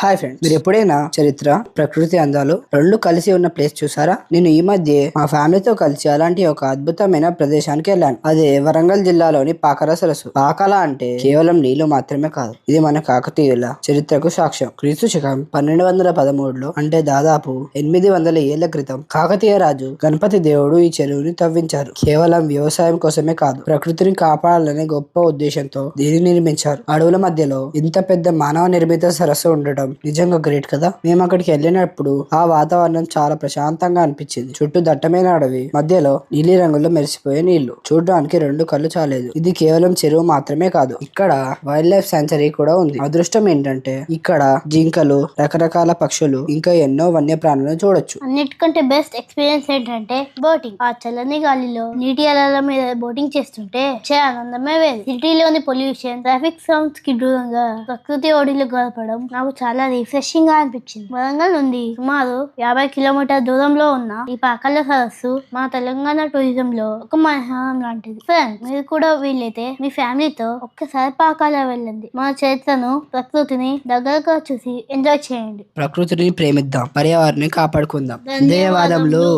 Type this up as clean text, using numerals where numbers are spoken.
Hi friends, మీరు ఎప్పుడైనా చరిత్ర, ప్రకృతి అందాలు రెండు కలిసి ఉన్న ప్లేస్ చూసారా? నేను ఈ మధ్య మా ఫ్యామిలీతో కలిసి అలాంటి ఒక అద్భుతమైన ప్రదేశానికి వెళ్ళాను. అదే వరంగల్ జిల్లాలోని పాకర సరస్సు. పాకల అంటే కేవలం నీళ్లు మాత్రమే కాదు, ఇది మన కాకతీయుల చరిత్రకు సాక్ష్యం. క్రీస్తు శకం 1213లో, అంటే దాదాపు 800 ఏళ్ల క్రితం, కాకతీయ రాజు గణపతి దేవుడు ఈ చెరువుని తవ్వించారు. కేవలం వ్యవసాయం కోసమే కాదు, ప్రకృతిని కాపాడాలనే గొప్ప ఉద్దేశంతో దీన్ని నిర్మించారు. అడవుల మధ్యలో ఇంత పెద్ద మానవ నిర్మిత సరస్సు ఉండటం నిజంగా గ్రేట్ కదా. మేము అక్కడికి వెళ్ళినప్పుడు ఆ వాతావరణం చాలా ప్రశాంతంగా అనిపించింది. చుట్టూ దట్టమైన అడవి, మధ్యలో నీలి రంగులో మెరిసిపోయే నీళ్లు చూడడానికి రెండు కళ్ళు చాలేదు. ఇది కేవలం చెరువు మాత్రమే కాదు, ఇక్కడ వైల్డ్ లైఫ్ సెంచరీ కూడా ఉంది. అదృష్టం ఏంటంటే ఇక్కడ జింకలు, రకరకాల పక్షులు, ఇంకా ఎన్నో వన్యప్రాణులను చూడొచ్చు. అన్నిటికంటే బెస్ట్ ఎక్స్పీరియన్స్ ఏంటంటే బోటింగ్. ఆ చల్లని గాలిలో నీటి అలల మీద బోటింగ్ చేస్తుంటే ఆనందమే వేరు. సిటీలోని పొల్యూషన్, ట్రాఫిక్ సౌండ్స్ కి దూరంగా ప్రకృతి ఒడిలో గడపడం నాకు చాలా రిఫ్రెషింగ్ గా అనిపించింది. వరంగల్ నుండి సుమారు 50 కిలోమీటర్ దూరంలో ఉన్న ఈ పాకల సరస్సు మా తెలంగాణ టూరిజం లో ఒక మహనం లాంటిది. ఫ్రెండ్స్, మీరు కూడా వీలైతే మీ ఫ్యామిలీతో ఒక్కసారి పాకాల వెళ్ళండి. మన చరిత్రను, ప్రకృతిని దగ్గరగా చూసి ఎంజాయ్ చేయండి. ప్రకృతిని ప్రేమిద్దాం, పర్యావరణాన్ని కాపాడుకుందాం. ధన్యవాదములు.